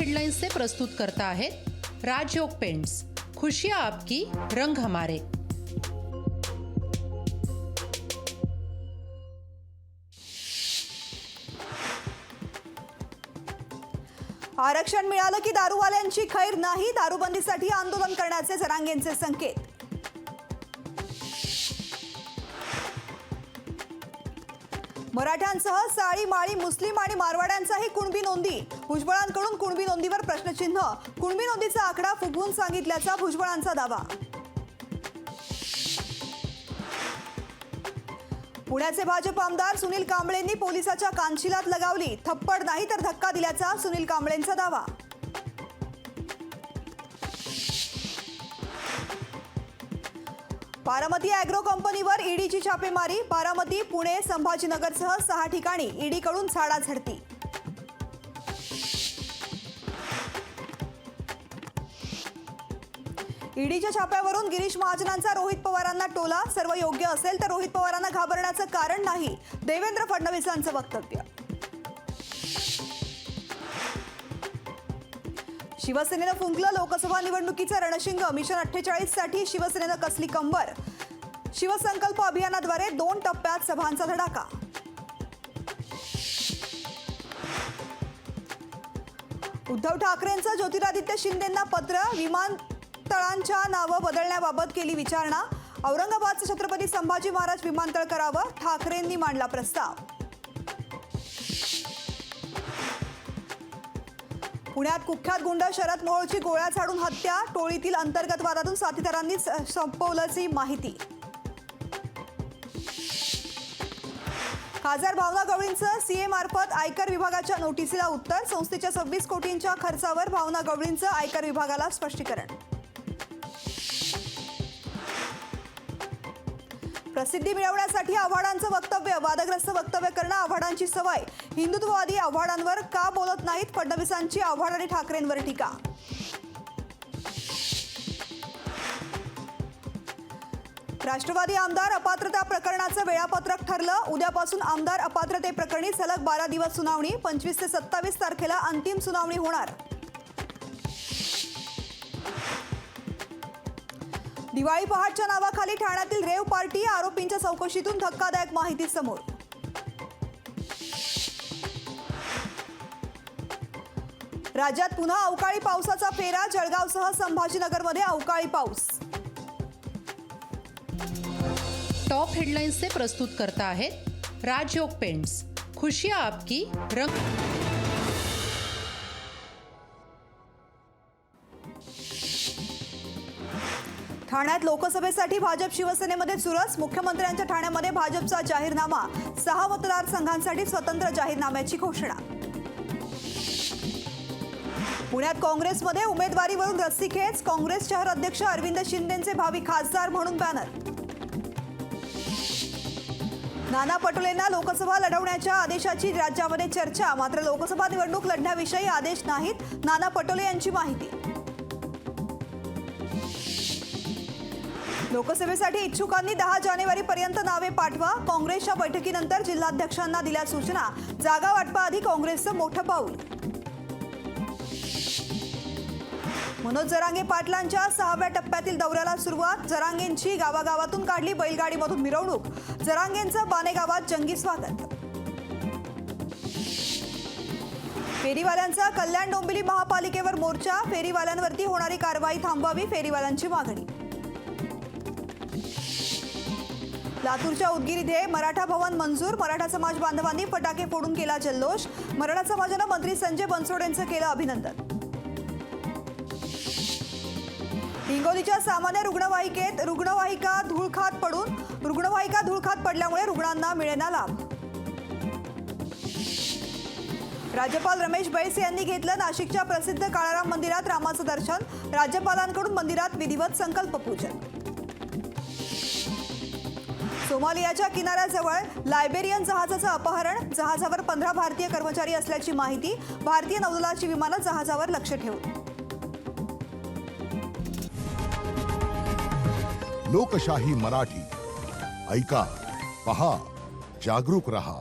Headlines से प्रस्तुत करता है राजयोग पेंट्स। खुशियां आपकी, रंग हमारे। आरक्षण मिळालं की दारूवाल्यांची खैर नाही, दारूबंदीसाठी आंदोलन करण्याचे जरांगेंचे संकेत। मराठ्यांसह साळी माळी मुस्लिम आणि मारवाड्यांचाही कुणबी नोंदी, भुजबळांकडून कुणबी नोंदीवर प्रश्नचिन्ह। कुणबी नोंदीचा आकडा फुगवून सांगितल्याचा भुजबळांचा दावा। पुण्याचे भाजप आमदार सुनील कांबळेंनी पोलिसाच्या कानशिलात लगावली, थप्पड नाही तर धक्का दिल्याचा सुनील कांबळेंचा दावा। बारामती ॲग्रो कंपनीवर ईडीची छापेमारी, बारामती, पुणे, संभाजीनगरसह 6 ठिकाणी ईडीकडून झाडाझडती। ईडीच्या छाप्यावरून गिरीश महाजनांचा रोहित पवारांना टोला, सर्व योग्य असेल तर रोहित पवारांना घाबरण्याचं कारण नाही, देवेंद्र फडणवीसांचं वक्तव्य। शिवसेनेनं फुंकलं लोकसभा निवडणुकीचं रणशिंग, मिशन 48 साठी शिवसेनेनं कसली कंबर। शिवसंकल्प अभियानाद्वारे 2 टप्प्यात सभांचा धडाका। उद्धव ठाकरेंचं ज्योतिरादित्य शिंदेंना पत्र, विमानतळांच्या नावं बदलण्याबाबत केली विचारणा, औरंगाबादचं छत्रपती संभाजी महाराज विमानतळ करावं, ठाकरेंनी मांडला प्रस्ताव। पुण्यात कुख्यात गुंड शरद मोहोळची गोळ्या झाडून हत्या, टोळीतील अंतर्गत वादातून साथीदारांनी संपवल्याची माहिती। खासदार भावना गवळींचं सीए मार्फत आयकर विभागाच्या नोटीसीला उत्तर, संस्थेच्या 26 कोटींच्या खर्चावर भावना गवळींचं आयकर विभागाला स्पष्टीकरण। प्रसिद्धी मिळवण्यासाठी आव्हाडांचं वक्तव्य, वादग्रस्त वक्तव्य करणं आव्हाडांची सवय, हिंदुत्ववादी आव्हाडांवर का बोलत नाहीत, फडणवीसांची आव्हाड आणि ठाकरेंवर टीका। राष्ट्रवादी आमदार अपात्रता प्रकरणाचं वेळापत्रक ठरलं, उद्यापासून आमदार अपात्रतेप्रकरणी सलग 12 दिवस सुनावणी, 25 ते 27 तारखेला अंतिम सुनावणी होणार। दिवाळी पहाटच्या नावाखाली ठाण्यातील रेव पार्टी, आरोपींच्या चौकशीतून धक्कादायक माहिती समोर। राज्यात पुन्हा अवकाळी पावसाचा फेरा, जळगावसह संभाजीनगरमध्ये अवकाळी पाऊस। टॉप हेडलाइन्स से प्रस्तुत करता है राजयोग पेंट्स। खुशियां आपकी, रंग। ठाण्यात लोकसभेसाठी भाजप शिवसेनेमध्ये चुरस, मुख्यमंत्र्यांच्या ठाण्यामध्ये भाजपचा जाहीरनामा, 6 मतदारसंघांसाठी स्वतंत्र जाहीरनाम्याची घोषणा। पुण्यात काँग्रेसमध्ये उमेदवारीवरून रस्सीखेच, काँग्रेस शहर अध्यक्ष अरविंद शिंदेंचे भावी खासदार म्हणून बॅनर। नाना पटोलेंना लोकसभा लढवण्याच्या आदेशाची राज्यामध्ये चर्चा, मात्र लोकसभा निवडणूक लढण्याविषयी आदेश नाहीत, नाना पटोले यांची माहिती। लोकसभेसाठी इच्छुकांनी 10 जानेवारीपर्यंत नावे पाठवा, काँग्रेसच्या बैठकीनंतर जिल्हाध्यक्षांना दिल्या सूचना, जागा वाटपाआधी काँग्रेसचं मोठं पाऊल। मनोज जरांगे पाटलांच्या 6व्या टप्प्यातील दौऱ्याला सुरुवात, जरांगेंची गावागावातून काढली बैलगाडीमधून मिरवणूक, जरांगेंचं बानेगावात जंगी स्वागत। फेरीवाल्यांचा कल्याण डोंबिवली महापालिकेवर मोर्चा, फेरीवाल्यांवरती होणारी कारवाई थांबवावी, फेरीवाल्यांची मागणी। लातूरच्या उदगीर मराठा भवन मंजूर, मराठा समाज बांधवांनी फटाके फोडून केला जल्लोष, मराठा समाजानं मंत्री संजय बनसोडेंचं केलं अभिनंदन। हिंगोलीच्या सामान्य रुग्णवाहिकेत रुग्णवाहिका धुळखात पडल्यामुळे रुग्णांना मिळेना लाभ। राज्यपाल रमेश बैस यांनी घेतलं नाशिकच्या प्रसिद्ध काळाराम मंदिरात रामाचं दर्शन, राज्यपालांकडून मंदिरात विधिवत संकल्प पूजन। सोमालियाच्या किनाऱ्याजवळ लायबेरियन जहाजाचं अपहरण, जहाजावर 15 भारतीय कर्मचारी असल्याची माहिती, भारतीय नौदलाची विमानं जहाजावर लक्ष ठेवून। लोकशाही मराठी, ऐका, पहा, जागरूक रहा।